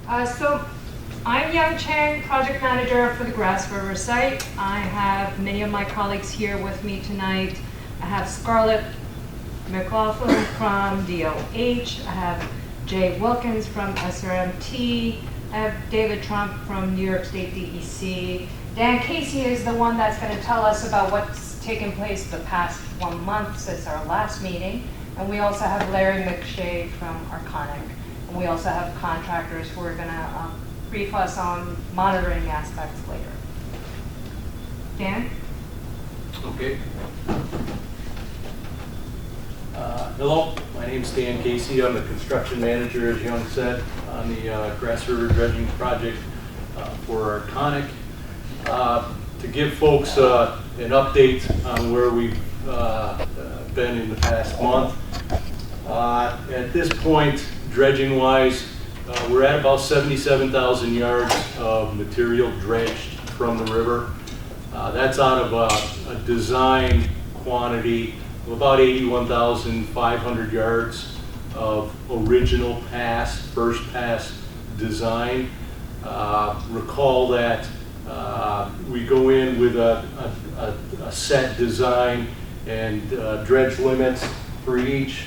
So I'm Young Chang, project manager for the Grasse River site. I have many of my colleagues here with me tonight. I have Scarlett McLaughlin from DOH. I have Jay Wilkins from SRMT. I have David Trump from New York State DEC. Dan Casey is the one that's going to tell us about what's taken place the past 1 month since our last meeting. And we also have Larry McShay from Arconic. And we also have contractors who are going to brief us on monitoring aspects later. Dan? Okay. Hello, my name's Dan Casey. I'm the construction manager, as Young said, on the Grasse River dredging project for Arconic. To give folks an update on where we've been in the past month. At this point, dredging-wise, we're at about 77,000 yards of material dredged from the river. That's out of a design quantity of about 81,500 yards of original pass, first pass design. Recall that we go in with a set design and dredge limits for each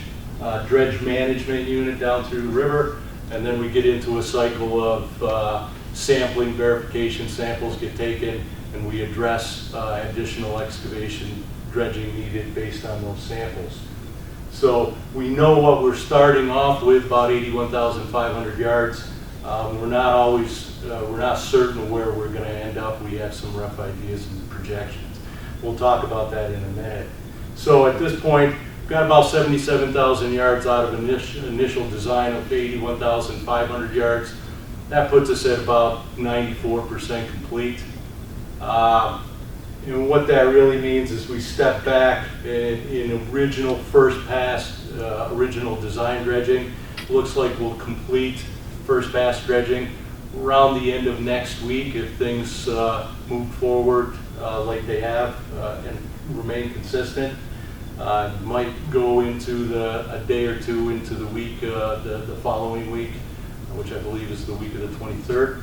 dredge management unit down through the river, and then we get into a cycle of sampling, verification. Samples get taken, and we address additional excavation dredging needed based on those samples. So we know what we're starting off with, about 81,500 yards. We're not certain where we're going to end up. We have some rough ideas and projections. We'll talk about that in a minute. So at this point, we've got about 77,000 yards out of initial design of 81,500 yards. That puts us at about 94% complete. And what that really means is we step back in original first pass, original design dredging. Looks like we'll complete first pass dredging around the end of next week if things move forward like they have and remain consistent. Might go into a day or two into the week, the following week, which I believe is the week of the 23rd.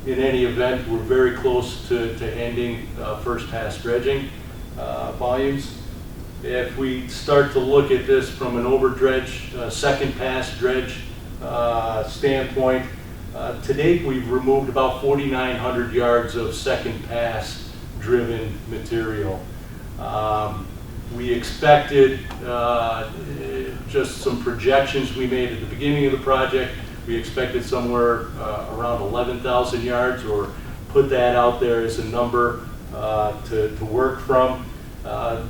In any event, we're very close to ending first pass dredging volumes. If we start to look at this from an over dredge, second pass dredge standpoint, to date we've removed about 4,900 yards of second pass driven material. We expected just some projections we made at the beginning of the project. We expected somewhere around 11,000 yards, or put that out there as a number to work from,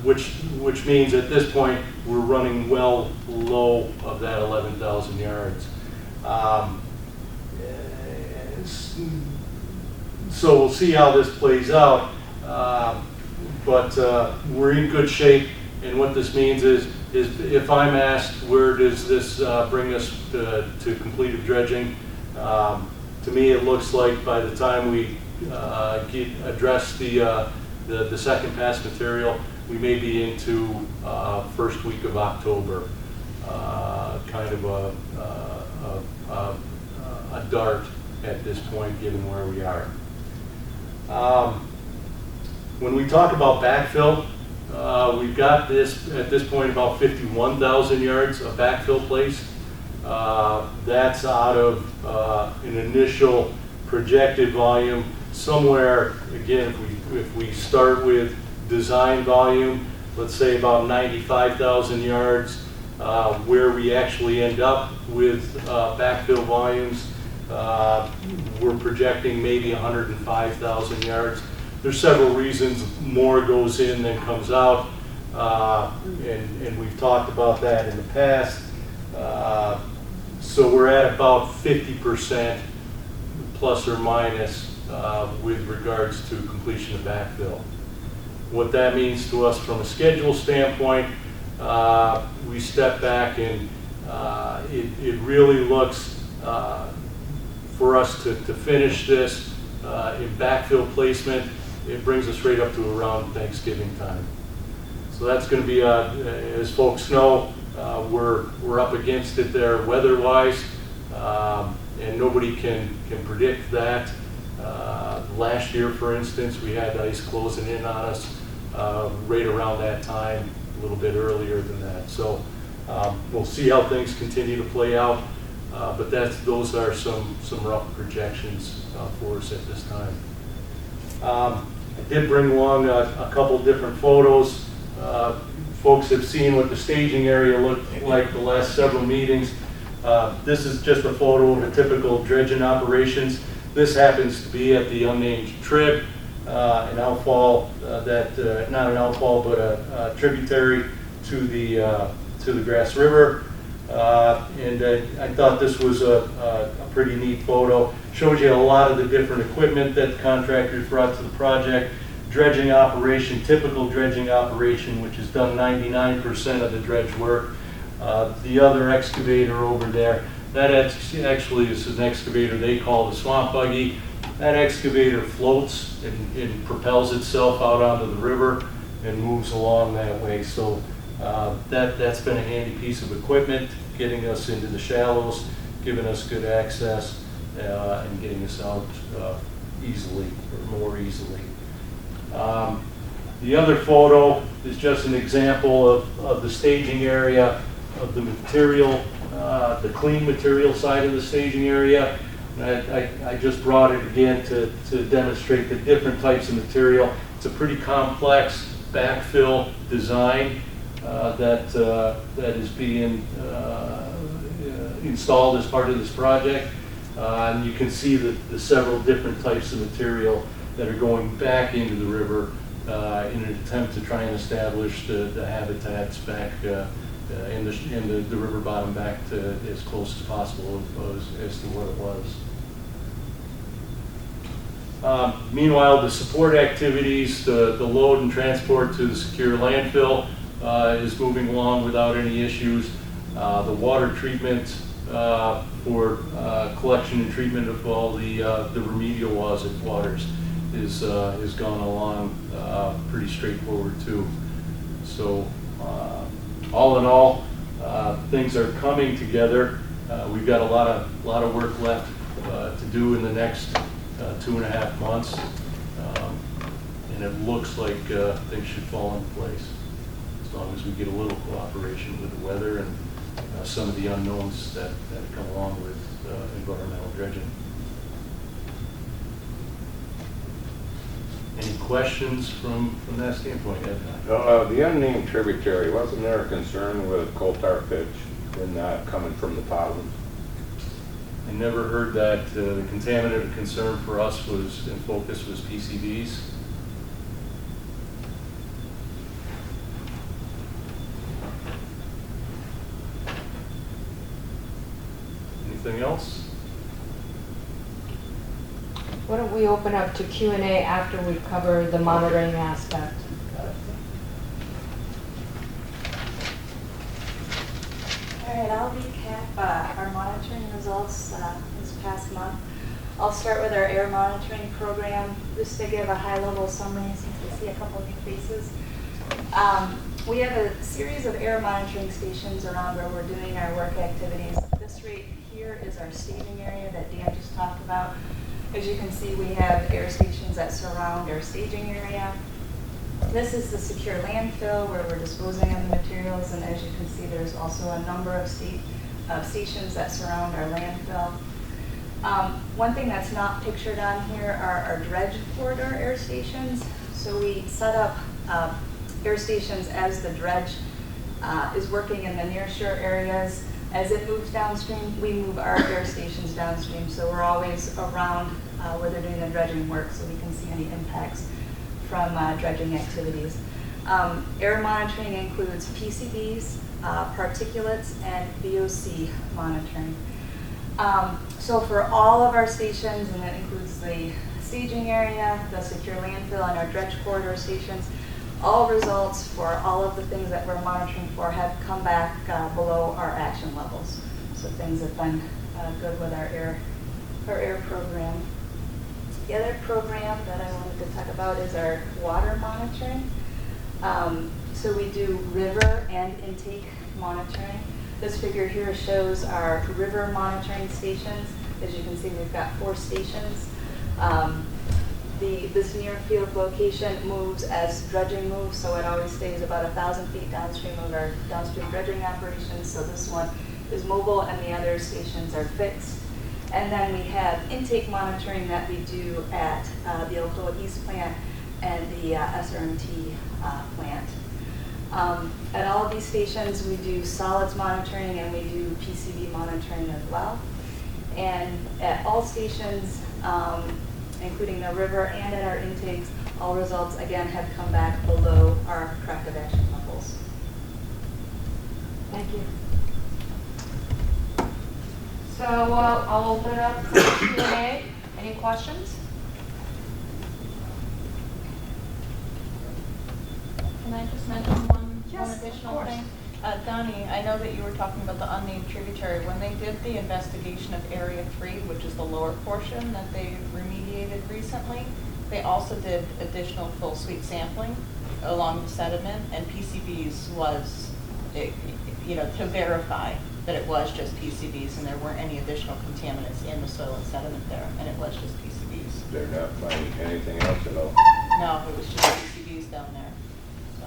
which means at this point we're running well below of that 11,000 yards. So we'll see how this plays out, but we're in good shape, and what this means is if I'm asked where does this bring us to completed dredging, to me it looks like by the time we address the second pass material, we may be into first week of October, kind of a dart at this point given where we are. When we talk about backfill, we've got this, at this point, about 51,000 yards of backfill placed. That's out of an initial projected volume somewhere, again, if we start with design volume, let's say about 95,000 yards, where we actually end up with backfill volumes, we're projecting maybe 105,000 yards. There's several reasons more goes in than comes out, and we've talked about that in the past. So we're at about 50% plus or minus with regards to completion of backfill. What that means to us from a schedule standpoint, we step back and it really looks for us to finish this in backfill placement. It brings us right up to around Thanksgiving time. So that's going to be, as folks know, we're up against it there weather-wise, and and nobody can predict that. Last year, for instance, we had ice closing in on us right around that time, a little bit earlier than that. So we'll see how things continue to play out, but those are some rough projections for us at this time. I did bring along a couple different photos. Folks have seen what the staging area looked like the last several meetings. This is just a photo of a typical dredging operations. This happens to be at the unnamed trib, an outfall not an outfall, but a tributary to the Grasse River. And I thought this was a pretty neat photo. Shows you a lot of the different equipment that the contractors brought to the project. Dredging operation, typical dredging operation, which has done 99% of the dredge work. The other excavator over there, that actually is an excavator they call the swamp buggy. That excavator floats and propels itself out onto the river and moves along that way. So that's been a handy piece of equipment, getting us into the shallows, giving us good access, and getting us out easily, or more easily. The other photo is just an example of the staging area, of the material, the clean material side of the staging area. I just brought it again to demonstrate the different types of material. It's a pretty complex backfill design that is being installed as part of this project. And you can see the several different types of material that are going back into the river in an attempt to try and establish the habitats back in the river bottom back to as close as possible as to what it was. Meanwhile, the support activities, the load and transport to the secure landfill is moving along without any issues. The water treatment for collection and treatment of all the remedial waters is gone along pretty straightforward too. So all in all, things are coming together. We've got a lot of work left to do in the next 2.5 months, and it looks like things should fall in place as long as we get a little cooperation with the weather and some of the unknowns that come along with environmental dredging. Any questions from that standpoint, Ed? The unnamed tributary, wasn't there a concern with coal tar pitch in that coming from the bottom? I never heard that. The contaminant of concern for us was, in focus, was PCBs. Anything else? Why don't we open up to Q&A after we cover the monitoring aspect? All right, I'll recap our monitoring results this past month. I'll start with our air monitoring program, just to give a high-level summary since we see a couple new faces. We have a series of air monitoring stations around where we're doing our work activities. This right here is our staging area that Dan just talked about. As you can see, we have air stations that surround our staging area. This is the secure landfill where we're disposing of the materials, and as you can see, there's also a number of stations that surround our landfill. One thing that's not pictured on here are our dredge corridor air stations. So we set up air stations as the dredge is working in the nearshore areas. As it moves downstream, we move our air stations downstream. So we're always around where they're doing the dredging work so we can see any impacts from dredging activities. Air monitoring includes PCBs, particulates, and VOC monitoring. So for all of our stations, and that includes the staging area, the secure landfill, and our dredge corridor stations, all results for all of the things that we're monitoring for have come back below our action levels. So things have been good with our air program. The other program that I wanted to talk about is our water monitoring. So we do river and intake monitoring. This figure here shows our river monitoring stations. As you can see, we've got 4 stations. This near field location moves as dredging moves, so it always stays about 1,000 feet downstream of our downstream dredging operations. So this one is mobile and the other stations are fixed. And then we have intake monitoring that we do at the Alcoa East plant and the SRMT plant. At all of these stations, we do solids monitoring and we do PCB monitoring as well. And at all stations, including the river and at our intakes, all results again have come back below our corrective action levels. Thank you. So I'll open it up for Q&A. Any questions? Can I just mention one Yes, of additional course. thing? Donnie, I know that you were talking about the unnamed tributary. When they did the investigation of Area 3, which is the lower portion that they remediated recently, they also did additional full sweep sampling along the sediment, and PCBs was, to verify that it was just PCBs and there weren't any additional contaminants in the soil and sediment there, and it was just PCBs. They're not finding anything else at all? No, it was just PCBs down there, so.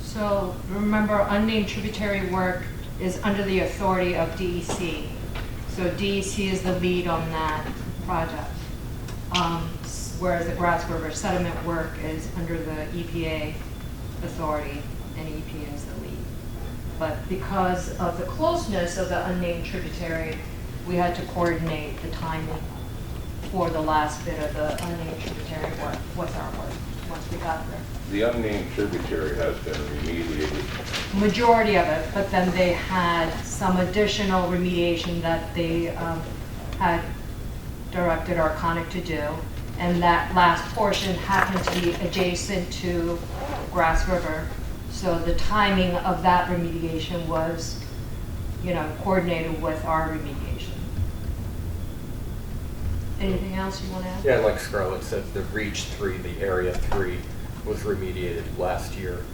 So remember, unnamed tributary work is under the authority of DEC. So DEC is the lead on that project. Whereas the Grasse River sediment work is under the EPA authority, and EPA is the lead. But because of the closeness of the unnamed tributary, we had to coordinate the timing for the last bit of the unnamed tributary work with our work once we got there. The unnamed tributary has been remediated. Majority of it, but then they had some additional remediation that they had directed Arconic to do. And that last portion happened to be adjacent to Grasse River. So the timing of that remediation was, coordinated with our remediation. Anything else you want to add? Yeah, like Scarlett said, the Reach 3, the Area 3, was remediated last year,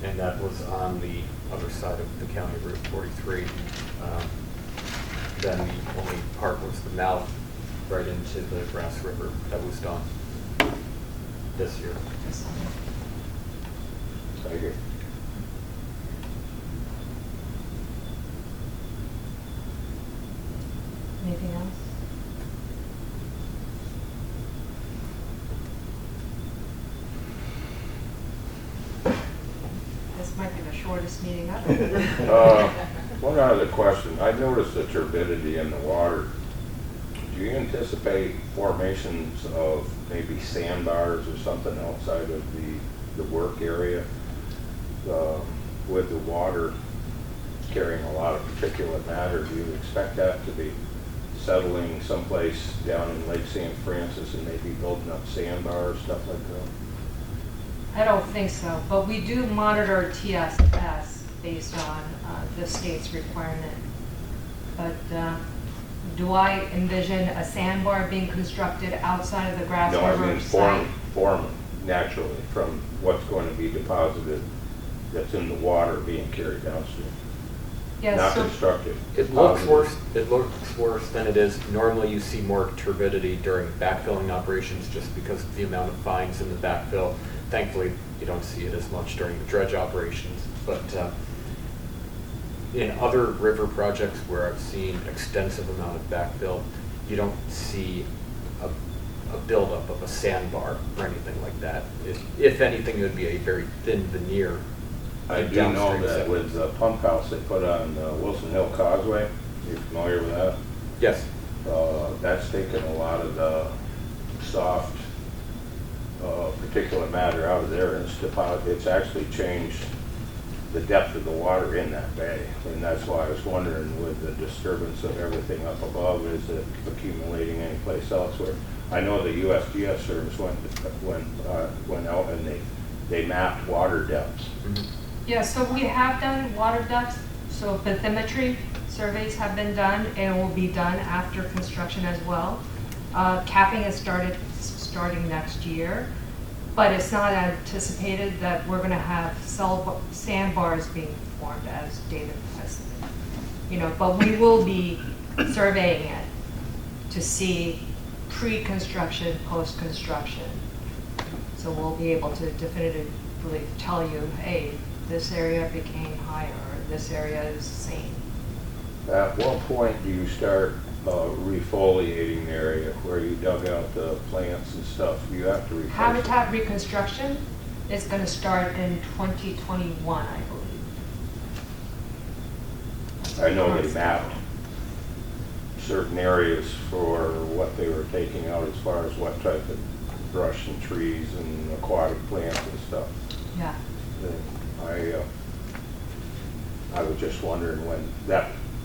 and that was on the other side of the county Route 43. Then the only part was the mouth right into the Grasse River that was done this year. Thank you. Anything else? This might be the shortest meeting ever. One other question. I noticed the turbidity in the water. Do you anticipate formations of maybe sandbars or something outside of the work area with the water carrying a lot of particulate matter? Do you expect that to be settling someplace down in Lake St. Francis and maybe building up sandbars, stuff like that? I don't think so, but we do monitor TSS based on the state's requirement. But do I envision a sandbar being constructed outside of the Grasse No, I River mean site? form naturally from what's going to be deposited that's in the water being carried downstream. Yes, Not so constructed. It looks worse. It looks worse than it is. Normally, you see more turbidity during backfilling operations, just because of the amount of fines in the backfill. Thankfully, you don't see it as much during the dredge operations. But in other river projects where I've seen extensive amount of backfill, you don't see a buildup of a sandbar or anything like that. If anything, it would be a very thin veneer. I do know that with the pump house they put on Wilson Hill Causeway, you're familiar with that? Yes. That's taken a lot of the soft particulate matter out of there, and it's actually changed the depth of the water in that bay. And that's why I was wondering, with the disturbance of everything up above, is it accumulating anyplace else? Where I know the USGS service went out and they mapped water depths. Mm-hmm. yeah, so we have done water depth, so bathymetry surveys have been done and will be done after construction as well. Capping is starting next year, but it's not anticipated that we're going to have sandbars being formed as David has, but we will be surveying it to see pre-construction, post-construction. So we'll be able to definitively tell you, hey, this area became higher, or this area is the same. At what point do you start refoliating the area where you dug out the plants and stuff? You have to replace Habitat reconstruction is going to start in 2021, I believe. I know they mapped certain areas for what they were taking out as far as what type of brush and trees and aquatic plants and stuff. Yeah. I was just wondering when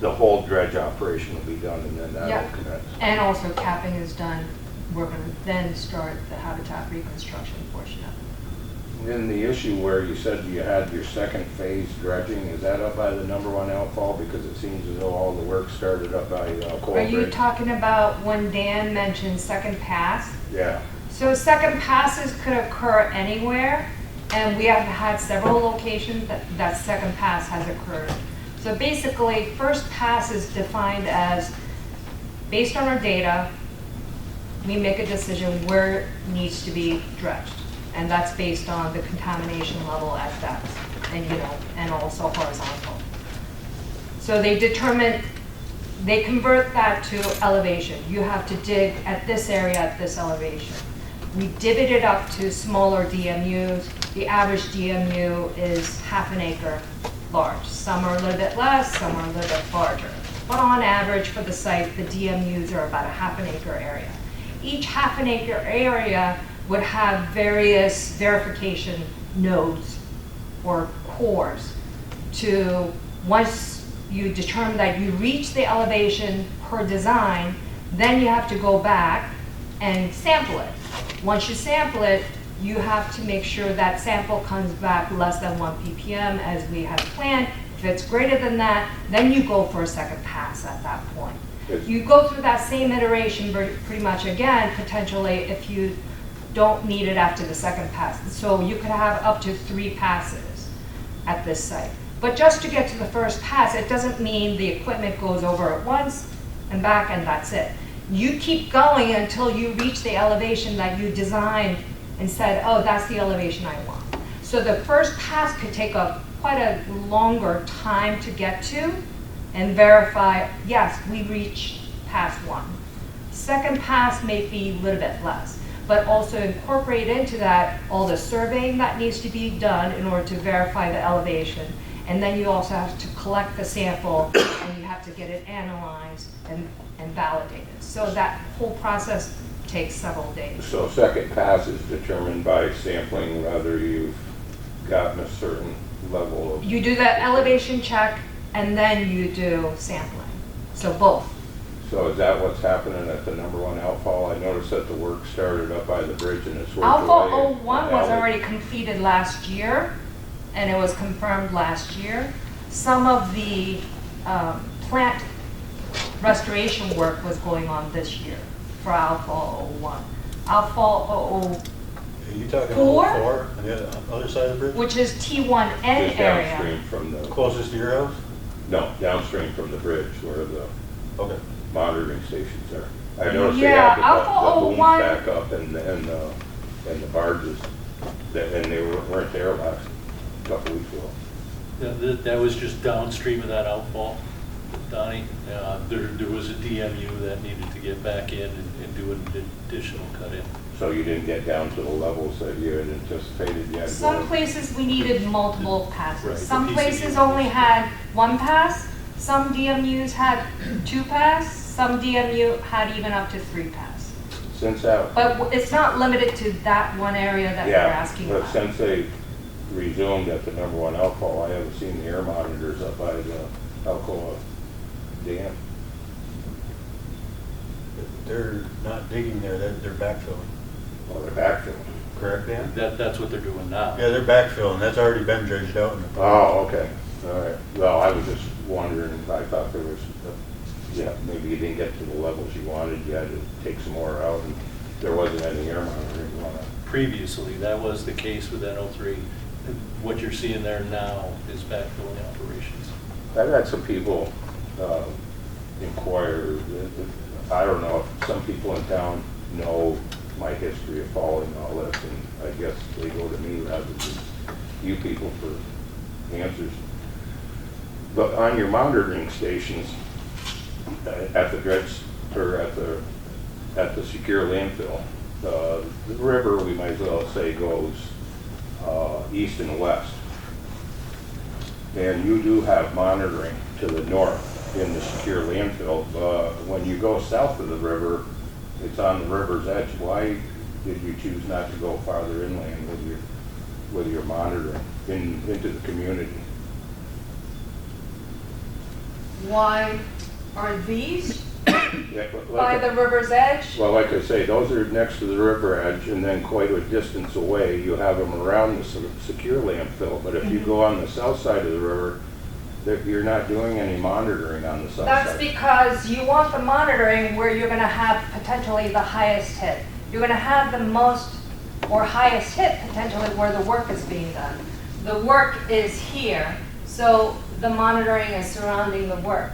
the whole dredge operation will be done and then Yeah. that'll commence. And also capping is done. We're going to then start the habitat reconstruction portion of it. And the issue where you said you had your second phase dredging, is that up by the #1 outfall? Because it seems as though all the work started up by Coal Are you Bridge. talking about when Dan mentioned second pass? Yeah, So second passes could occur anywhere, and we have had several locations that second pass has occurred. So basically, first pass is defined as, based on our data, we make a decision where it needs to be dredged. And that's based on the contamination level at depth, and and also horizontal. So they convert that to elevation. You have to dig at this area at this elevation. We divvied it up to smaller DMUs. The average DMU is half an acre large. Some are a little bit less, some are a little bit larger. But on average for the site, the DMUs are about a half an acre area. Each half an acre area would have various verification nodes or cores to, once you determine that you reach the elevation per design, then you have to go back and sample it. Once you sample it, you have to make sure that sample comes back less than 1 ppm as we have planned. If it's greater than that, then you go for a second pass at that point. You go through that same iteration pretty much again, potentially, if you don't need it after the second pass. So you could have up to 3 passes at this site. But just to get to the first pass, it doesn't mean the equipment goes over it once and back and that's it. You keep going until you reach the elevation that you designed and said, oh, that's the elevation I want. So the first pass could take quite a longer time to get to and verify, yes, we reached pass 1. Second pass may be a little bit less, but also incorporate into that all the surveying that needs to be done in order to verify the elevation. And then you also have to collect the sample and you have to get it analyzed and validated. So that whole process takes several days. so second pass is determined by sampling whether you've gotten a certain level of... You do that elevation check and then you do sampling. So both. So is that what's happening at the #1 outfall? I noticed that the work started up by the bridge and it's worked away. Alpha 01 was already completed last year, and it was confirmed last year. Some of the plant restoration work was going on this year for Alpha 01. Alpha Are you talking Four? 04 on the other side of the bridge? which is T1N Just area. downstream from the... Closest to your house? No, downstream from the bridge where the Okay. monitoring stations are. I noticed they Yeah, had Alpha the booms 01 back up and the barges, and they weren't there last couple weeks ago. That was just downstream of that outfall, Donnie. There was a DMU that needed to get back in and do an additional cut in. So you didn't get down to the levels that you had anticipated yet? Some places we needed multiple passes. Right, the Some PCB places only had 1 pass. Some DMUs had 2 pass. Some DMU had even up to 3 pass. Since that... But it's not limited to that one area that you're asking but about. since they resumed at the #1 outfall, I haven't seen the air monitors up by the Alcoa Dam. They're not digging there, they're backfilling. Well, they're backfilling. Correct, Dan? That's what they're doing now. Yeah, they're backfilling. That's already been dredged out in the... Oh, okay, all right. Well, I was just wondering, I thought there was, maybe you didn't get to the levels you wanted, you had to take some more out, and there wasn't any air monitoring going on. Previously, that was the case with N03. What you're seeing there now is backfilling operations. I've had some people inquire, I don't know if some people in town know my history of following all this, and I guess they go to me rather than you people for answers. But on your monitoring stations at the dredge, or at the secure landfill, the river, we might as well say, goes east and west. And you do have monitoring to the north in the secure landfill. When you go south of the river, it's on the river's edge. Why did you choose not to go farther inland with your monitoring into the community? Why are these Yeah, by the river's edge? Well, like I say, those are next to the river edge, and then quite a distance away, you have them around the secure landfill. But if you go on the south side of the river, you're not doing any monitoring on the south That's side. because you want the monitoring where you're going to have potentially the highest hit. You're going to have the most or highest hit potentially where the work is being done. The work is here, so the monitoring is surrounding the work.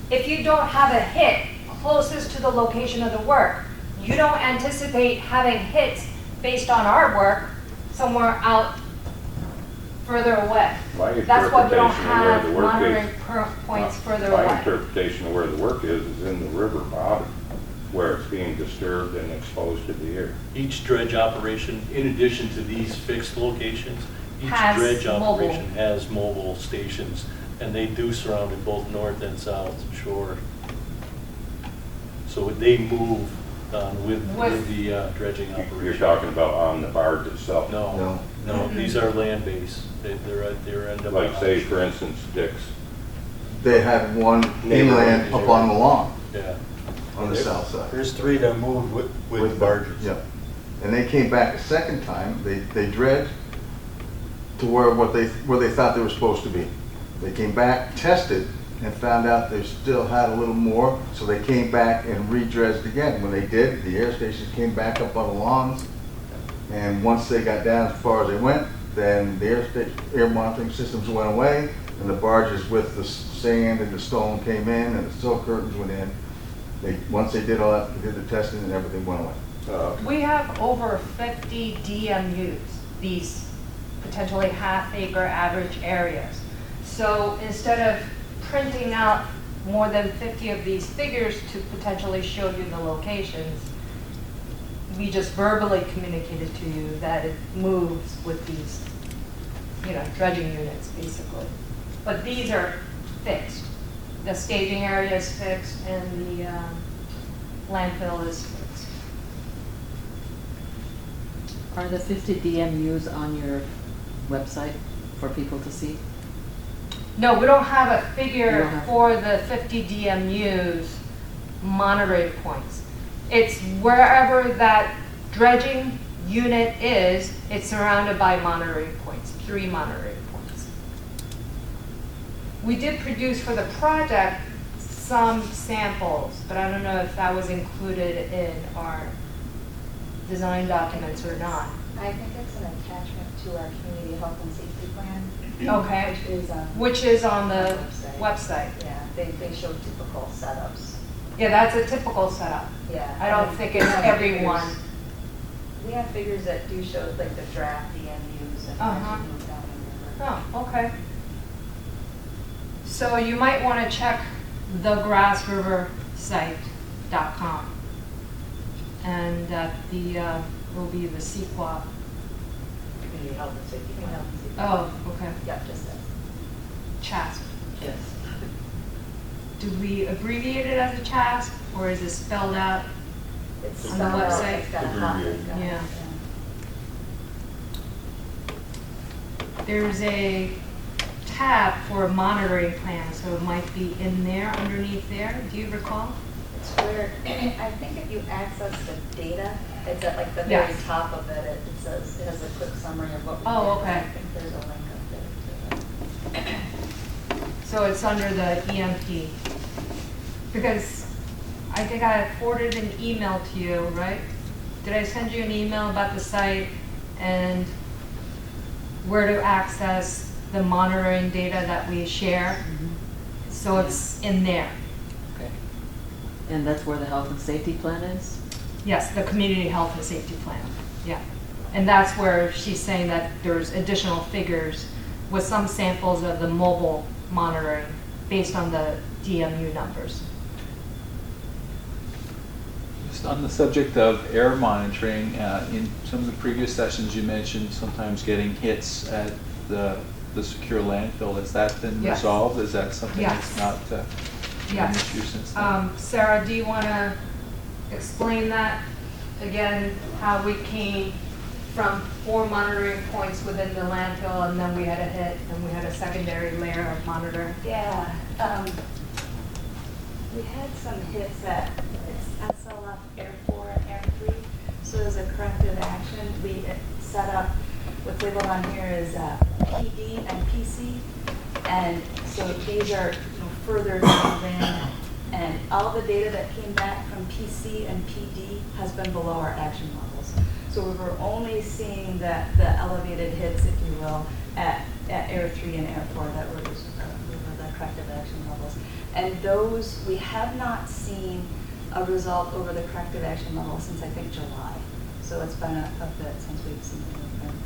If you don't have a hit closest to the location of the work, you don't anticipate having hits based on our work somewhere out further away. My That's why we don't interpretation of where have the work monitoring is- points further My away. interpretation of where the work is in the river bottom, where it's being disturbed and exposed to the air. Each dredge operation, in addition to these fixed locations, each Has dredge mobile. operation has mobile stations, and they do surround it both north and south shore. So they move with the dredging operation. You're talking about on the barge itself? No, these are land-based. They're end up. Like say, for instance, Dick's. They had one inland up on the lawn Yeah. on the south side. There's 3 that moved with the barges. Yeah. And they came back a second time, they dredged to where they thought they were supposed to be. They came back, tested, and found out they still had a little more, so they came back and re-dredged again. When they did, the air stations came back up on the lawns, and once they got down as far as they went, then the air monitoring systems went away, and the barges with the sand and the stone came in, and the silt curtains went in. Once they did all that, they did the testing, and everything went away. We have over 50 DMUs, these potentially half-acre average areas. So instead of printing out more than 50 of these figures to potentially show you the locations, we just verbally communicated to you that it moves with these, dredging units, basically. But these are fixed. The staging area is fixed, and the landfill is fixed. Are the 50 DMUs on your website for people to see? No, we don't have a You figure don't have- for the 50 DMUs monitoring points. It's wherever that dredging unit is, it's surrounded by monitoring points, 3 monitoring points. We did produce for the project some samples, but I don't know if that was included in our design documents or not. I think it's an attachment to our community health and safety plan. Okay. Which is Which is on the website. website. Yeah, they show typical setups. Yeah, that's a typical setup. Yeah. I don't think it's everyone. We have figures that do show like the draft DMUs and Uh-huh. as you move down the river. Oh, okay. So you might want to check the Grasse River Site.com. And that will be the CQAP. Community health and safety. Community health and safety. Oh, okay. Yep, just that. CHASP. Yes. Do we abbreviate it as a CHASP, or is it spelled out? It's On the spelled out, website? it's got a hot, Abbreviated. it's got- Yeah. There's a tab for monitoring plan, so it might be in there, underneath there. Do you recall? It's where, I think if you access the data, it's at like the very Yes. top of it, it says, it has a quick summary of what we did. Oh, okay. I think there's a link up there to it. So it's under the EMP. Because I think I forwarded an email to you, right? Did I send you an email about the site and where to access the monitoring data that we share? So it's in there. Okay. And that's where the health and safety plan is? Yes, the community health and safety plan, yeah. And that's where she's saying that there's additional figures with some samples of the mobile monitoring based on the DMU numbers. Just on the subject of air monitoring, in some of the previous sessions you mentioned sometimes getting hits at the secure landfill. Has that been Yes. resolved? Is that something Yes. that's not an Yes. issue since then? Sarah, do you want to explain that again, how we came from 4 monitoring points within the landfill and then we had a hit and we had a secondary layer of monitor? Yeah, we had some hits at SLF Air 4 and Air 3. So as a corrective action, we set up what's labeled on here is PD and PC. And so these are further down in, and all the data that came back from PC and PD has been below our action levels. So we were only seeing the elevated hits, if you will, at Air 3 and Air 4 that were the corrective action levels. And those, we have not seen a result over the corrective action level since I think July. So it's been a bit since we've seen the movement.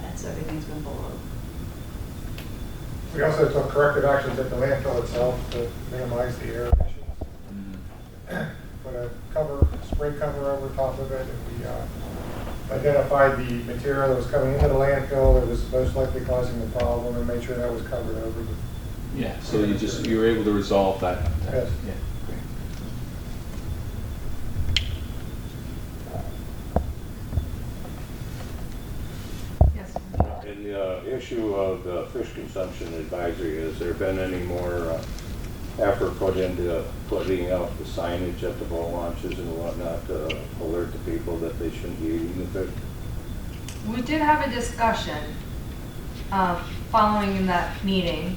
And so everything's been below. We also took corrective actions at the landfill itself to minimize the air emissions. Put a spray cover over top of it, and we identified the material that was coming into the landfill that was most likely causing the problem and made sure that was covered over. Yeah, so you were able to resolve that? Yes. Yeah, great. Yes. In the issue of the fish consumption advisory, has there been any more effort put into putting out the signage at the boat launches and whatnot to alert the people that they shouldn't be eating the fish? We did have a discussion following that meeting.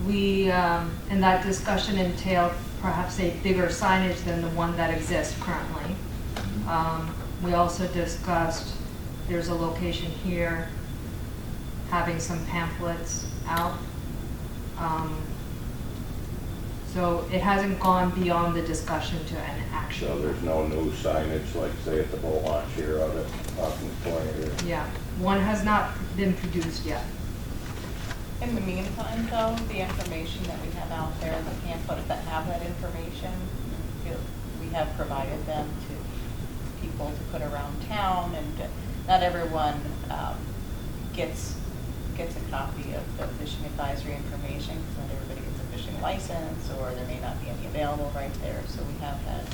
And that discussion entailed perhaps a bigger signage than the one that exists currently. We also discussed, there's a location here, having some pamphlets out. So it hasn't gone beyond the discussion to an action. So there's no new signage, like say at the boat launch here out at Hawkins Point here? Yeah, one has not been produced yet. In the meantime, though, the information that we have out there, the pamphlets that have that information, we have provided them to people to put around town, and not everyone gets a copy of the fishing advisory information, because not everybody gets a fishing license, or there may not be any available right there. So we have had,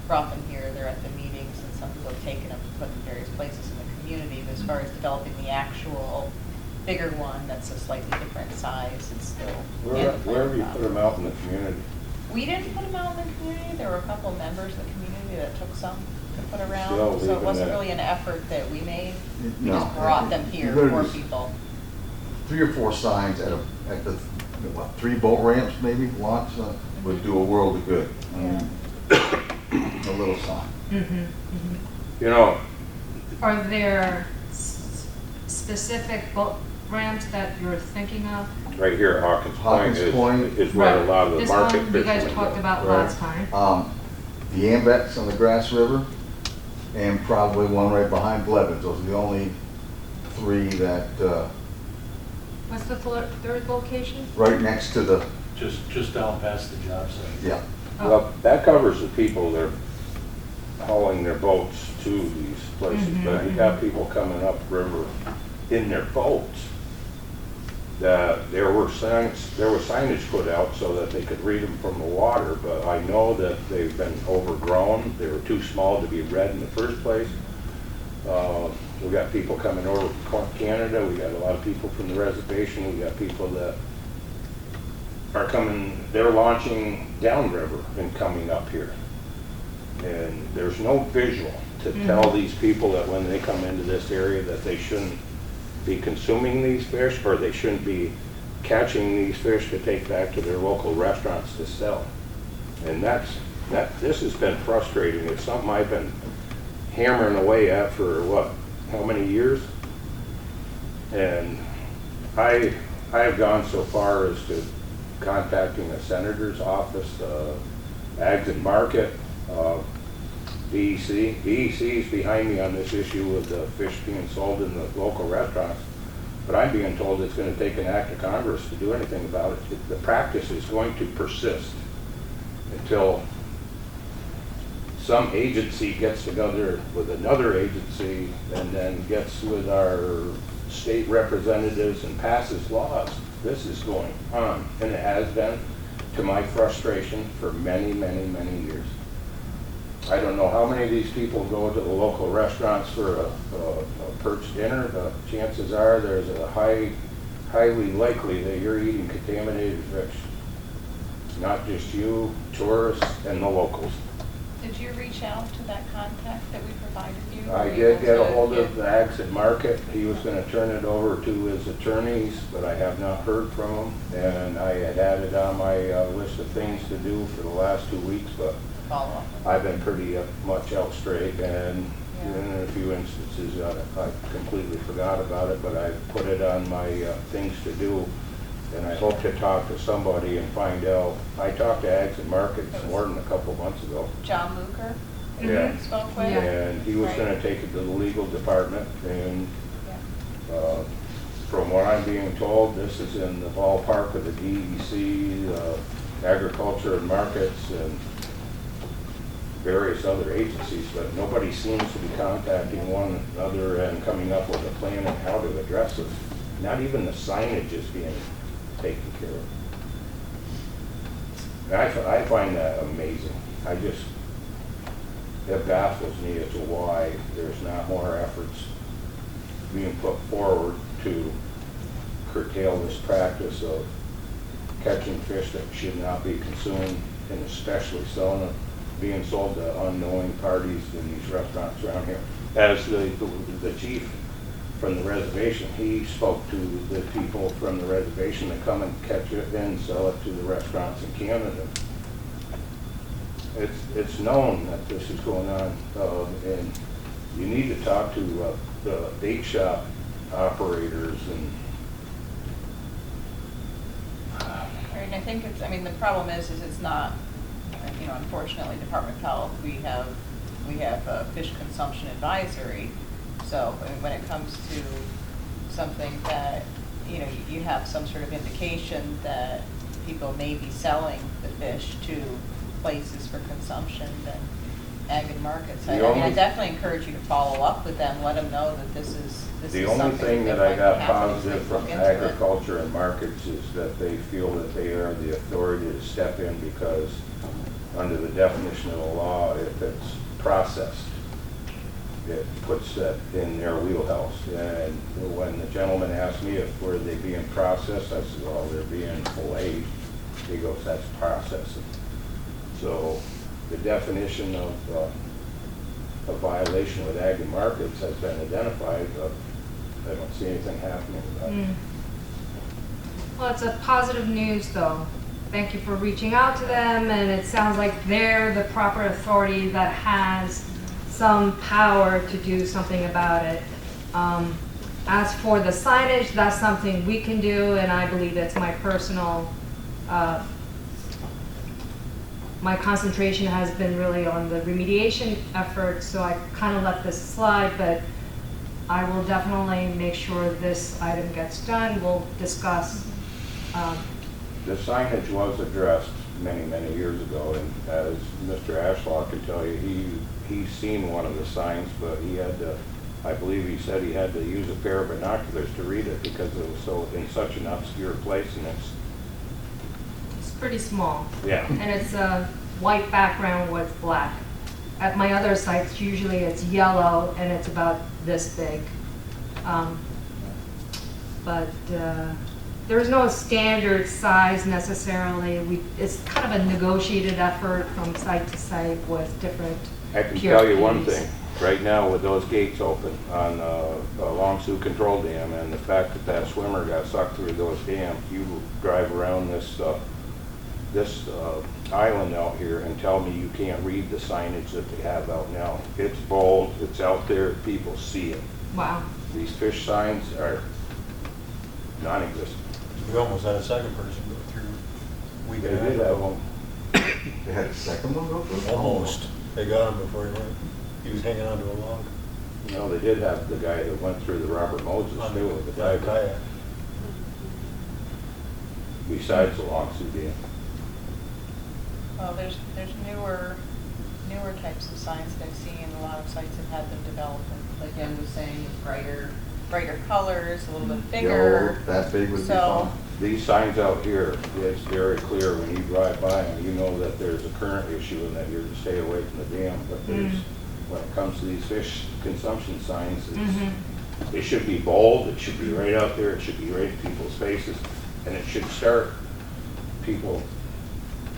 brought them here, they're at the meetings, and some people have taken them to put in various places in the community. But as far as developing the actual bigger one that's a slightly different size, it's still. Where have you put them out in the community? We didn't put them out in the community. There were a couple of members of the community that took some to put around. Still So it leaving wasn't that. really an effort that we made. We No. just brought them here You're for gonna people. 3 or 4 signs at the 3 boat ramps maybe, launch, would do a world of good. I mean, a little sign. You know, Are there specific boat ramps that you're thinking of? right here at Hawkins Point. is where a Right. lot of the This market one you guys fishermen talked go. about Right. last time. The Ambex on the Grasse River, and probably one right behind Blevins. Those are the only 3 that, What's the third location? right next to the, Just down past the job site. yeah. Well, that covers the people that are hauling their boats to these places, but you have people coming up river in their boats. There was signage put out so that they could read them from the water, but I know that they've been overgrown. They were too small to be read in the first place. We got people coming over from Canada. We got a lot of people from the reservation. We got people that are coming, they're launching downriver and coming up here. And there's no visual to tell these people that when they come into this area that they shouldn't be consuming these fish, or they shouldn't be catching these fish to take back to their local restaurants to sell. And this has been frustrating. It's something I've been hammering away at for how many years? And I have gone so far as to contacting the senator's office, Ags and Market, DEC. DEC is behind me on this issue with the fish being sold in the local restaurants, but I'm being told it's going to take an act of Congress to do anything about it. The practice is going to persist until some agency gets together with another agency and then gets with our state representatives and passes laws. This is going on, and it has been, to my frustration, for many, many, many years. I don't know how many of these people go to the local restaurants for a perch dinner, but chances are there's a highly likely that you're eating contaminated fish. Not just you, tourists, and the locals. Did you reach out to that contact that we provided you? I Were you did able get a to hold of the get- Ags and Market. He was going to turn it over to his attorneys, but I have not heard from him. And I had added on my list of things to do for the last 2 weeks, but Follow up. I've been pretty much out straight, and Yeah. in a few instances I completely forgot about it, but I put it on my things to do, and I hope to talk to somebody and find out. I talked to Ags and Markets more than a couple months ago. John Luker Yeah. spoke with? Yeah. And he was Right. going to take it to the legal department, and Yeah. from what I'm being told, this is in the ballpark of the DEC, Agriculture and Markets, and various other agencies, but nobody seems to be contacting one another and coming up with a plan on how to address it. Not even the signage is being taken care of. And I find that amazing. It baffles me as to why there's not more efforts being put forward to curtail this practice of catching fish that should not be consumed, and especially selling them, being sold to unknowing parties in these restaurants around here. As the chief from the reservation, he spoke to the people from the reservation that come and catch it and sell it to the restaurants in Canada. It's known that this is going on, and you need to talk to the bait shop operators and. And I think it's, I mean, the problem is it's not, you know, unfortunately, Department of Health, we have a fish consumption advisory. So I mean, when it comes to something that, you know, you have some sort of indication that people may be selling the fish to places for consumption, then Ag and Markets. I mean, I definitely encourage you to follow up with them, let them know that this is The only thing that I got positive from Agriculture and Markets is that they feel that they are the authority to step in, because under the definition of the law, if it's processed, it puts that in their wheelhouse. And when the gentleman asked me if were they being processed, I said, well, they're being filleted. He goes, that's processing. So the definition of a violation with Ag and Markets has been identified, but I don't see anything happening with that. Well, it's a positive news, though. Thank you for reaching out to them, and it sounds like they're the proper authority that has some power to do something about it. As for the signage, that's something we can do, and I believe it's my personal, my concentration has been really on the remediation efforts, so I kind of let this slide, but I will definitely make sure this item gets done. We'll discuss. The signage was addressed many, many years ago, and as Mr. Ashlaw can tell you, he's seen one of the signs, but he had to, I believe he said he had to use a pair of binoculars to read it because it was so in such an obscure place, and It's pretty small. yeah. And it's a white background with black. At my other sites, usually it's yellow and it's about this big. But there's no standard size necessarily. It's kind of a negotiated effort from site to site with different I can tell you one PRPs. thing, right now with those gates open on Long Sioux Control Dam, and the fact that that swimmer got sucked through those dams, you drive around this island out here and tell me you can't read the signage that they have out now. It's bold, it's out there, people see it. Wow. These fish signs are non-existent. We almost had a second person go through. We They did have one. They had a second one go through? Almost. They got him before he went. He was hanging onto a log. You know, they did have the guy that went through the Robert Moses too with the Yeah, kayak, kayak. besides the long CDM. Well, there's newer types of signs that I've seen. A lot of sites have had them developed, and like Jen was saying, brighter colors, a little bit bigger. That big would be So- fine. These signs out here, it's very clear when you drive by them, you know that there's a current issue and that you're to stay away from the dam. But there's, when it comes to these fish consumption signs, it should be bold, it should be right out there, it should be right in people's faces, and it should start people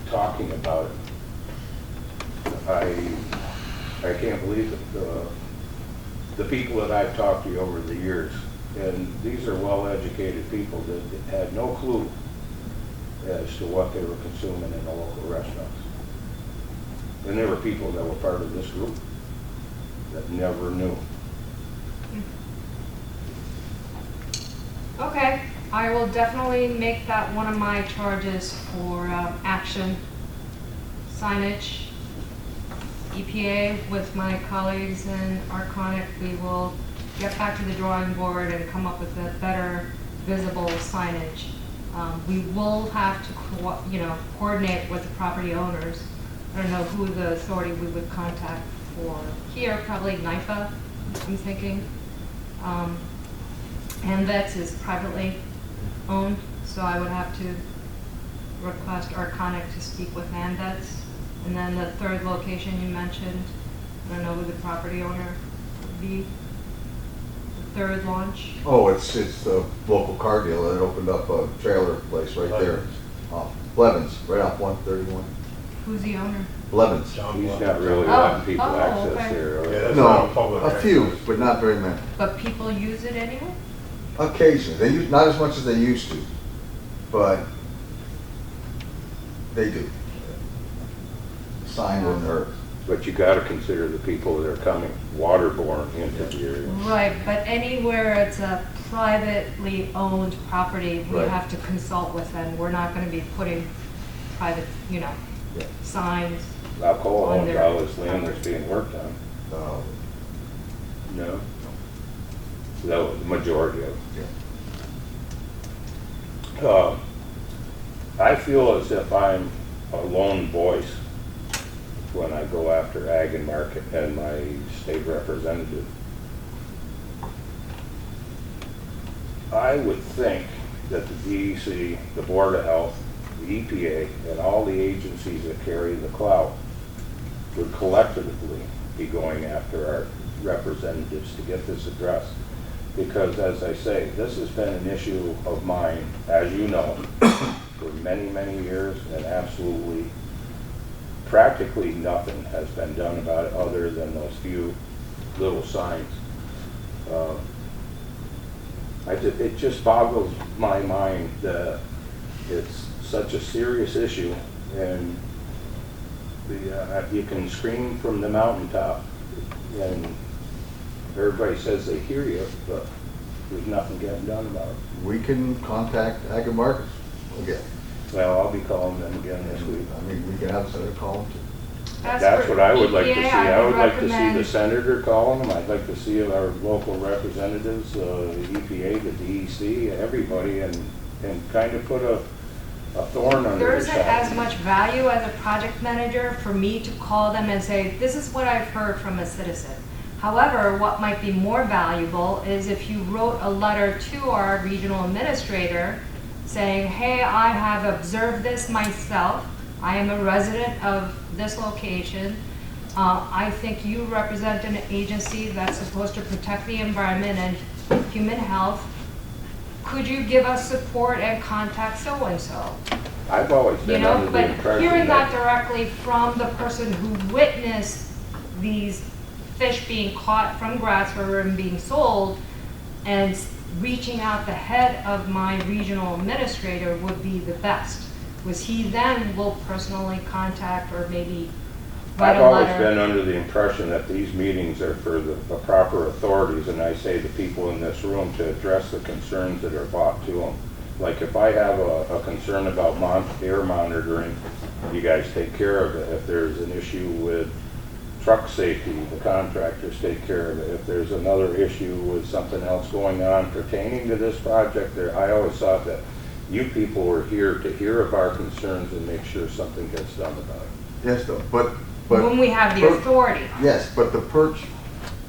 talking about it. I can't believe it. The people that I've talked to over the years, and these are well-educated people that had no clue as to what they were consuming in the local restaurants. And there were people that were part of this group that never knew. Okay, I will definitely make that one of my charges for action. Signage, EPA with my colleagues in Arconic, we will get back to the drawing board and come up with a better visible signage. We will have to, coordinate with the property owners. I don't know who the authority we would contact for here, probably NIFA, I'm thinking. Vets is privately owned, so I would have to request Arconic to speak with Vets. And then the third location you mentioned, I don't know who the property owner would be. The third launch. Oh, it's the local car dealer that opened up a trailer place right there. Blevins, right off 131. Who's the owner? Blevins. He's not really letting people access okay. there. Yeah, that's No, not public a few, access. but not very many. But people use it anyway? Occasionally, they use, not as much as they used to, but they do. Sign wouldn't hurt. But you gotta consider the people that are coming waterborne into the area. Right, but anywhere it's a privately owned property, we Right. have to consult with them. We're not gonna be putting private, Yeah. signs. Alcoa On owns their all this land that's property. being worked on. No. No? So the majority of it. Yeah. I feel as if I'm a lone voice when I go after Ag and Market and my state representative. I would think that the DEC, the Board of Health, the EPA, and all the agencies that carry the clout would collectively be going after our representatives to get this addressed. Because as I say, this has been an issue of mine, as you know, for many, many years, and absolutely, practically nothing has been done about it other than those few little signs. It just boggles my mind that it's such a serious issue, and you can scream from the mountaintop, and everybody says they hear you, but there's nothing getting done about it. We can contact Ag and Markets again. Well, I'll be calling them again this week. I mean, we can have Senator call them too. As That's for what I would like to see. EPA, I would like to see recommend- the senator calling them. I'd like to see our local representatives, the EPA, the DEC, everybody, and kind of put a thorn under There their isn't side. as much value as a project manager for me to call them and say, this is what I've heard from a citizen. However, what might be more valuable is if you wrote a letter to our regional administrator saying, hey, I have observed this myself. I am a resident of this location. I think you represent an agency that's supposed to protect the environment and human health. Could you give us support and contact so-and-so? I've always been under the But impression hearing that that, directly from the person who witnessed these fish being caught from Grasse River and being sold, and reaching out the head of my regional administrator would be the best. Was he then will personally contact or maybe write I've a always letter? been under the impression that these meetings are for the proper authorities, and I say the people in this room to address the concerns that are brought to them. Like if I have a concern about air monitoring, you guys take care of it. If there's an issue with truck safety, the contractors take care of it. If there's another issue with something else going on pertaining to this project, I always thought that you people were here to hear of our concerns and make sure something gets done about it. Yes, though, but. When we have the authority. Yes, but the perch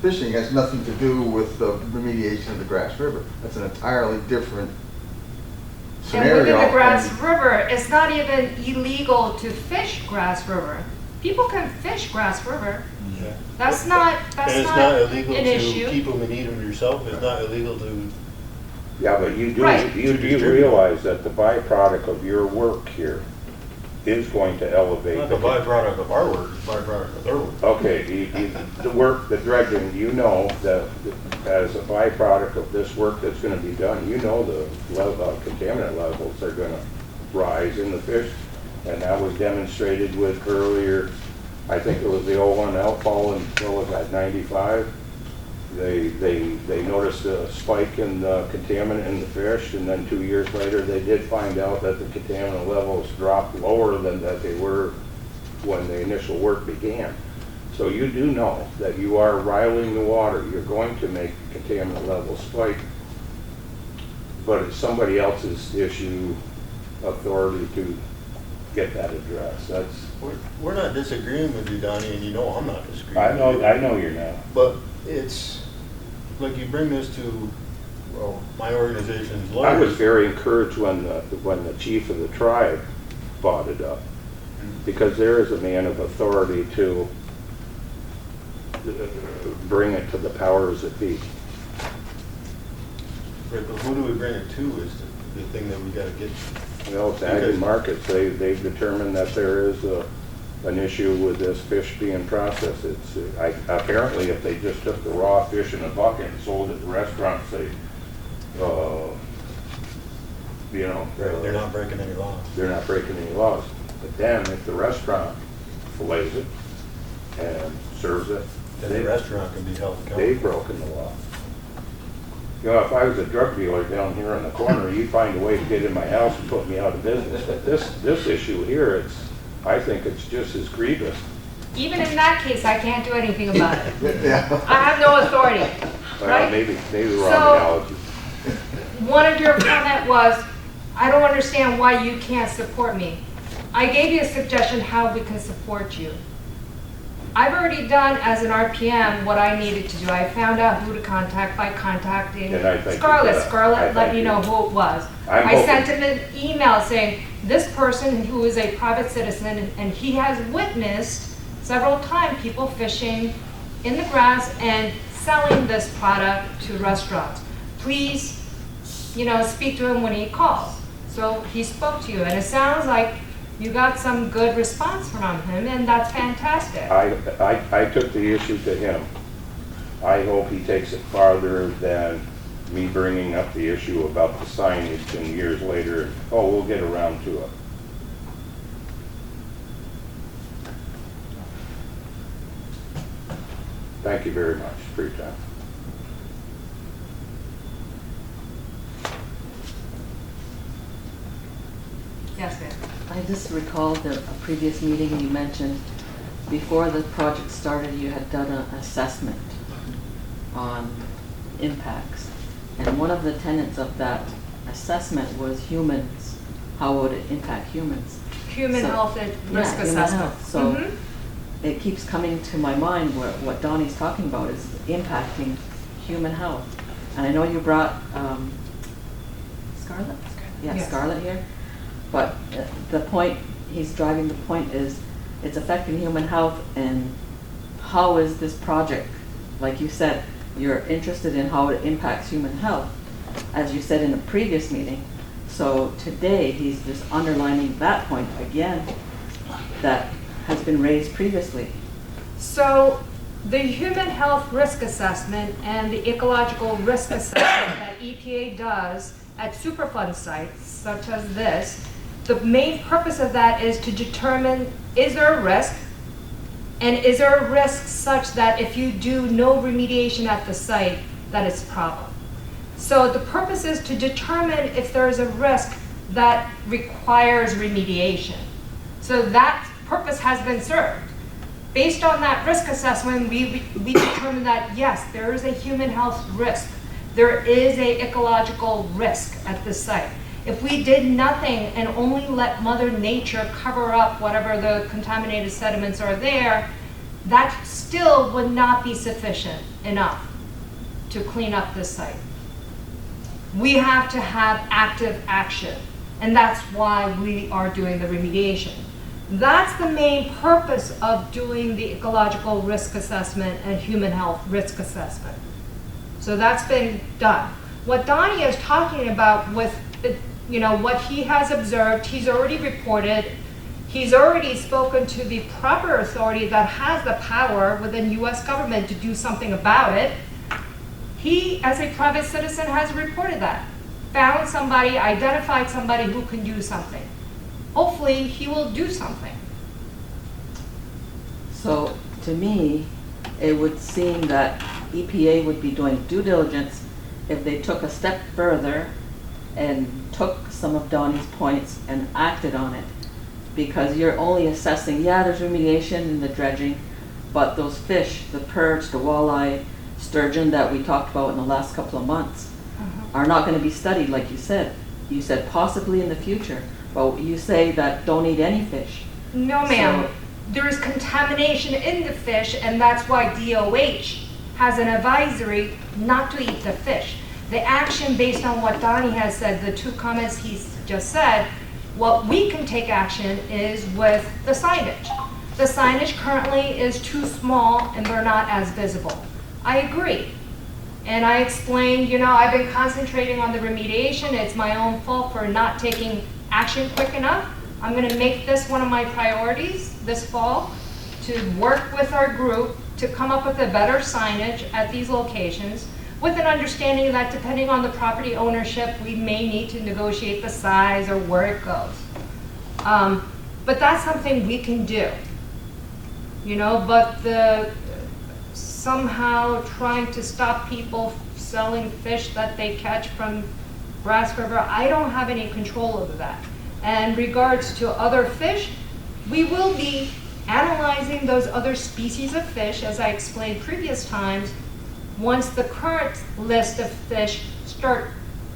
fishing has nothing to do with the remediation of the Grasse River. That's an entirely different scenario. And within the Grasse River, it's not even illegal to fish Grasse River. People can fish Grasse River. Yeah. That's not And it's not illegal an to issue. keep them and eat them yourself, it's not illegal to, Yeah, but you do, Right. you do realize that the byproduct of your work here is going to elevate. not the byproduct of our work, it's byproduct of their work. Okay, the work, the dredging, you know that as a byproduct of this work that's gonna be done, you know the contaminant levels are gonna rise in the fish. And that was demonstrated with earlier, I think it was the 01 outfall in, what was that, 95? They noticed a spike in the contaminant in the fish, and then 2 years later, they did find out that the contaminant levels dropped lower than that they were when the initial work began. So you do know that you are riling the water. You're going to make the contaminant levels spike, but it's somebody else's issue, authority to get that addressed. That's, We're not disagreeing with you, Donnie, and you know I'm not disagreeing with you. I know you're not. But it's, like you bring this to, well, my organization's I lawyers. was very encouraged when the chief of the tribe brought it up, because there is a man of authority to bring it to the powers that be. Right, but who do we bring it to is the thing that we gotta get. You know, it's ag and markets. They've determined that there is an issue with this fish being processed. It's, apparently, if they just took the raw fish in a bucket and sold it to restaurants, they, you know. They're not breaking any laws. They're not breaking any laws. But then if the restaurant fillets it and serves it, Then the restaurant can be held accountable. they've broken the law. You know, if I was a drug dealer down here in the corner, you'd find a way to get in my house and put me out of business. But this issue here, I think it's just as grievous. Even in that case, I can't do anything about it. Yeah. I have no authority, Well, right? maybe the wrong So- analogy. One of your comment was, I don't understand why you can't support me. I gave you a suggestion how we can support you. I've already done as an RPM what I needed to do. I found out who to contact by contacting And I thank you for Scarlett. that. I Scarlett let thank me you. know who it was. I'm I sent hoping- him an email saying, this person who is a private citizen, and he has witnessed several times people fishing in the grass and selling this product to restaurants. Please, speak to him when he calls. So he spoke to you, and it sounds like you got some good response from him, and that's fantastic. I took the issue to him. I hope he takes it farther than me bringing up the issue about the signage and years later, oh, we'll get around to it. Thank you very much for your time. Yes, ma'am. I just recalled a previous meeting you mentioned, before the project started, you had done an assessment on impacts. And one of the tenets of that assessment was humans. How would it impact humans? Human So- health and risk Yeah, human assessment. health. So Mhm. it keeps coming to my mind what Donnie's talking about is impacting human health. And I know you brought Scarlett? Yeah, Yes. Scarlett here. But the point, he's driving the point is, it's affecting human health, and how is this project, like you said, you're interested in how it impacts human health, as you said in the previous meeting. So today, he's just underlining that point again, that has been raised previously. So the human health risk assessment and the ecological risk assessment that EPA does at Superfund sites such as this, the main purpose of that is to determine, is there a risk? And is there a risk such that if you do no remediation at the site, that it's a problem? So the purpose is to determine if there is a risk that requires remediation. So that purpose has been served. Based on that risk assessment, we determined that yes, there is a human health risk. There is a ecological risk at this site. If we did nothing and only let Mother Nature cover up whatever the contaminated sediments are there, that still would not be sufficient enough to clean up this site. We have to have active action, and that's why we are doing the remediation. That's the main purpose of doing the ecological risk assessment and human health risk assessment. So that's been done. What Donnie is talking about with, what he has observed, he's already reported. He's already spoken to the proper authority that has the power within US government to do something about it. He, as a private citizen, has reported that. Found somebody, identified somebody who can do something. Hopefully, he will do something. So, to me, it would seem that EPA would be doing due diligence if they took a step further and took some of Donnie's points and acted on it. Because you're only assessing, there's remediation in the dredging, but those fish, the perch, the walleye, sturgeon that we talked about in the last couple of months, are not going to be studied like you said. You said possibly in the future, but you say that don't eat any fish. No, ma'am. There is contamination in the fish, and that's why DOH has an advisory not to eat the fish. The action based on what Donnie has said, the two comments he's just said, what we can take action is with the signage. The signage currently is too small and they're not as visible. I agree. And I explained, I've been concentrating on the remediation. It's my own fault for not taking action quick enough. I'm going to make this one of my priorities this fall, to work with our group to come up with a better signage at these locations, with an understanding that depending on the property ownership, we may need to negotiate the size or where it goes. But that's something we can do. But somehow trying to stop people selling fish that they catch from Grasse River, I don't have any control over that. And regards to other fish, we will be analyzing those other species of fish, as I explained previous times, once the current list of fish start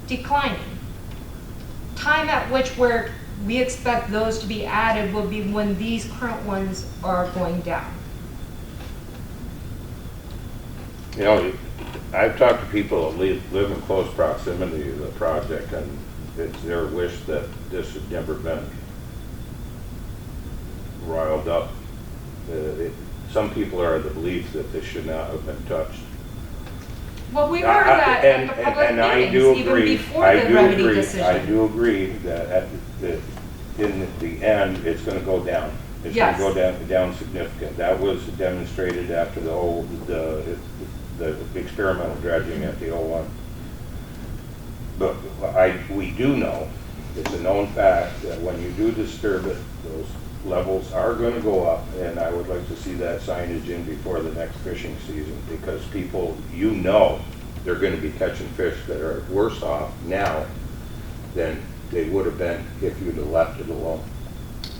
declining. Time at which we expect those to be added will be when these current ones are going down. I've talked to people that live in close proximity to the project, and it's their wish that this had never been riled up. Some people are of the belief that this should not have been touched. Well, we heard that at the public meetings, even before the remedy decision. I do agree that in the end, it's going to go down. It's going to go down significant. That was demonstrated after the experimental dredging at the 01. But we do know, it's a known fact, that when you do disturb it, those levels are going to go up, and I would like to see that signage in before the next fishing season, because people, they're going to be catching fish that are worse off now than they would have been if you'd have left it alone.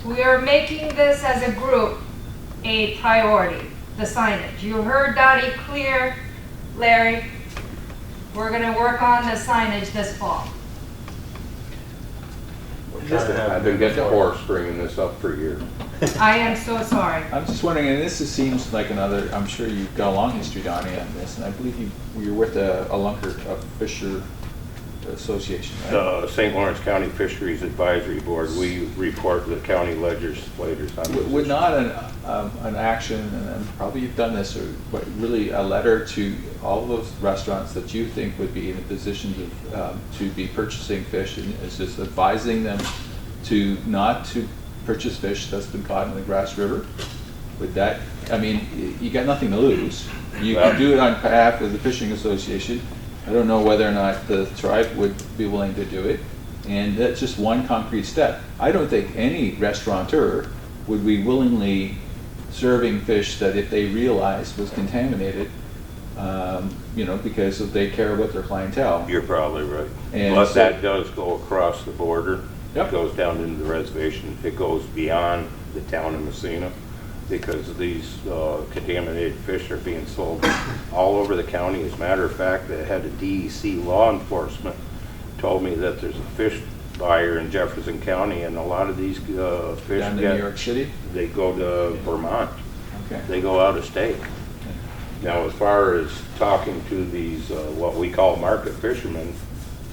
We are making this as a group a priority, the signage. You heard Dottie clear, Larry. We're going to work on the signage this fall. I've been getting hoarse bringing this up for years. I am so sorry. I'm just wondering, and this seems like another, I'm sure you've got a long history, Donnie, on this, and I believe you're with a Fisher Association, right? The St. Lawrence County Fisheries Advisory Board, we report to the county legislators on this. Would not an action, and probably you've done this, but really a letter to all those restaurants that you think would be in a position to be purchasing fish, and is just advising them not to purchase fish that's been caught in the Grasse River? Would that, you got nothing to lose. You can do it on behalf of the Fishing Association. I don't know whether or not the tribe would be willing to do it. And that's just one concrete step. I don't think any restaurateur would be willingly serving fish that if they realized was contaminated, because they care about their clientele. You're probably right. And that does go across the border. Yep. It goes down into the reservation. It goes beyond the town of Messina, because these contaminated fish are being sold all over the county. As a matter of fact, the head of DEC law enforcement told me that there's a fish buyer in Jefferson County, and a lot of these fish Down to New York City? they go to Vermont. Okay. They go out of state. Now, as far as talking to these, what we call market fishermen,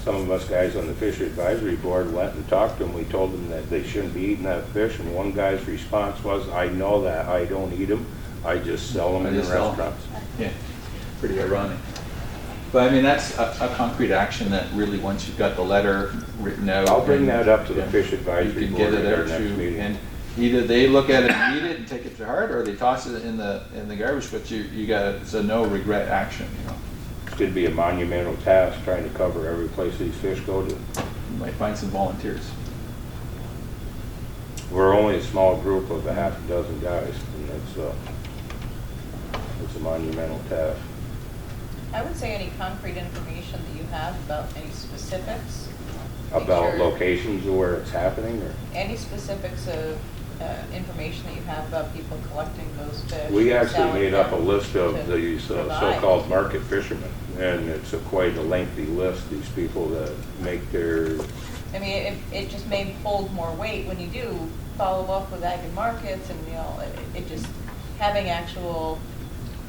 some of us guys on the Fish Advisory Board went and talked to them. We told them that they shouldn't be eating that fish, and one guy's response was, I know that, I don't eat them, I just sell them I in the just sell 'em. restaurants. Yeah, pretty ironic. But I mean, that's a concrete action that really, once you've got the letter written out. I'll bring and, that up to the yeah, Fish Advisory you can Board get it at our out next to, meeting. and either they look at it and read it and take it to heart, or they toss it in the garbage, but you got, it's a no regret action, you know. It's gonna be a monumental task trying to cover every place these fish go to. You might find some volunteers. We're only a small group of a half a dozen guys, and it's a monumental task. I would say any concrete information that you have about any specifics. make About sure- locations where it's happening, or? Any specifics of information that you have about people collecting those fish? We and actually selling made up a them list of to these provide? so-called market fishermen, and it's quite a lengthy list, these people that make their, I mean, it just may hold more weight when you do follow up with ag and markets, and, you know, it just, having actual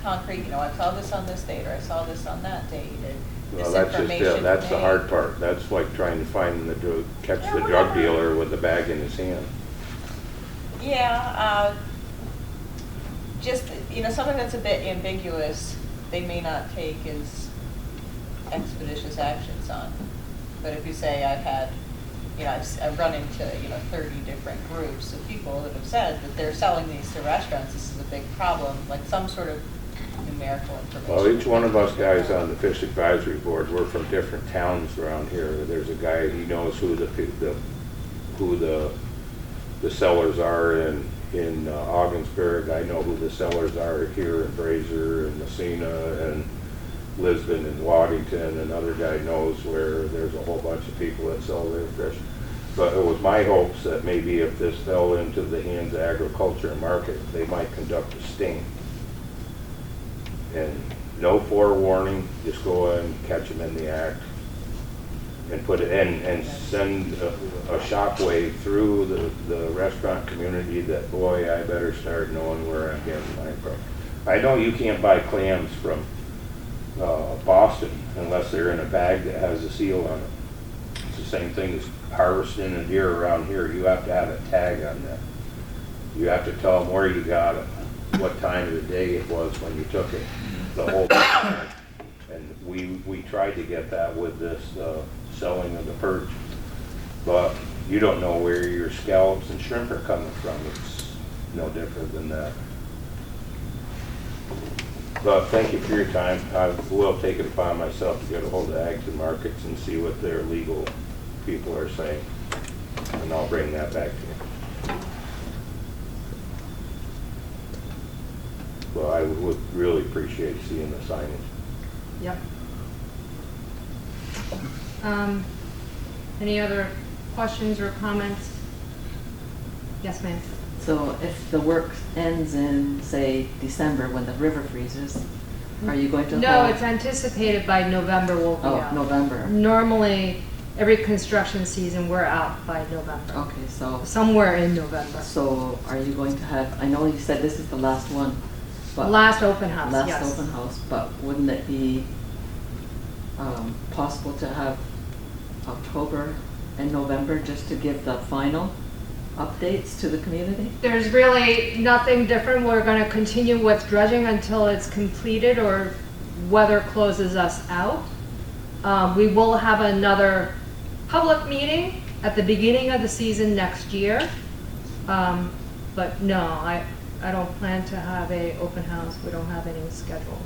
concrete, you know, I saw this on this date, or I saw this on that date, well, this that's just, information that's the may- hard part. That's like trying to find catch Yeah, the drug whatever. dealer with the bag in his hand. Yeah, just, you know, something that's a bit ambiguous, they may not take as expeditious actions on. But if you say I've had, you know, I've run into, you know, 30 different groups of people that have said that they're selling these to restaurants, this is a big problem, like some sort of numerical information. Well, each one of us guys on the Fish Advisory Board, we're from different towns around here. There's a guy, he knows who the sellers are in Augsburg. I know who the sellers are here in Fraser and Messina and Lisbon and Waddington. Another guy knows where there's a whole bunch of people that sell their fish. But it was my hopes that maybe if this fell into the hands of agriculture and market, they might conduct a sting. And no forewarning, just go and catch them in the act. And put it and send a shockwave through the restaurant community that, boy, I better start knowing where I'm getting mine from. I know you can't buy clams from Boston unless they're in a bag that has a seal on it. It's the same thing as harvesting a deer around here. You have to have a tag on that. You have to tell them where you got it, what time of the day it was when you took it, the whole thing. And we tried to get that with this selling of the perch, but you don't know where your scallops and shrimp are coming from. It's no different than that. But thank you for your time. I will take it upon myself to get a hold of Ags and Markets and see what their legal people are saying, and I'll bring that back to you. Well, I would really appreciate seeing the signage. Yep. Any other questions or comments? Yes, ma'am. So if the work ends in, say, December, when the river freezes, are you going to No, hold- it's anticipated by November we'll be Oh, out. November. Normally, every construction season, we're out by November. Okay, so, Somewhere in November. so are you going to have, I know you said this is the last one, but. Last open house, yes. Last open house, but wouldn't it be possible to have October and November just to give the final updates to the community? There's really nothing different. We're going to continue with dredging until it's completed or weather closes us out. We will have another public meeting at the beginning of the season next year. But no, I don't plan to have a open house. We don't have any scheduled.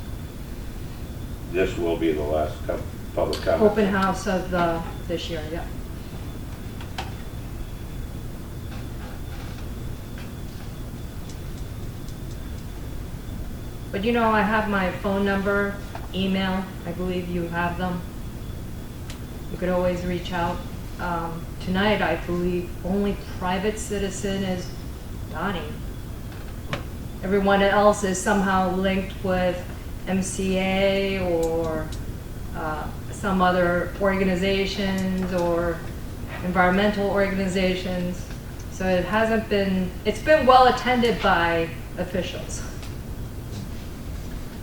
This will be the last public comment. Open house of this year, yeah. But you know, I have my phone number, email, I believe you have them. You could always reach out. Tonight, I believe only private citizen is Donnie. Everyone else is somehow linked with MCA or some other organizations or environmental organizations. So it hasn't been, it's been well attended by officials.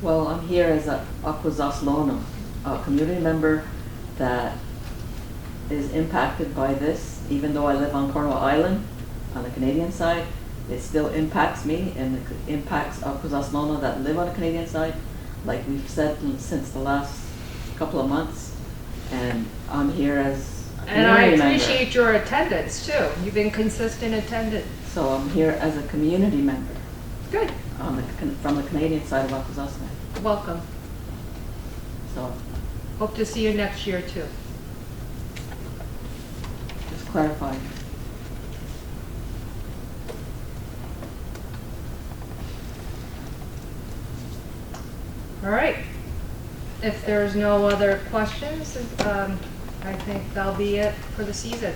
Well, I'm here as a Akwesasne, a community member that is impacted by this. Even though I live on Cornwall Island, on the Canadian side, it still impacts me and it impacts Akwesasne that live on the Canadian side, like we've said since the last couple of months. And I'm here as a And I community member. appreciate your attendance too. You've been consistent attendance. So I'm here as a community member Good. from the Canadian side of Akwesasne. Welcome. So Hope to see you next year too. just clarifying. All right. If there's no other questions, I think that'll be it for the season.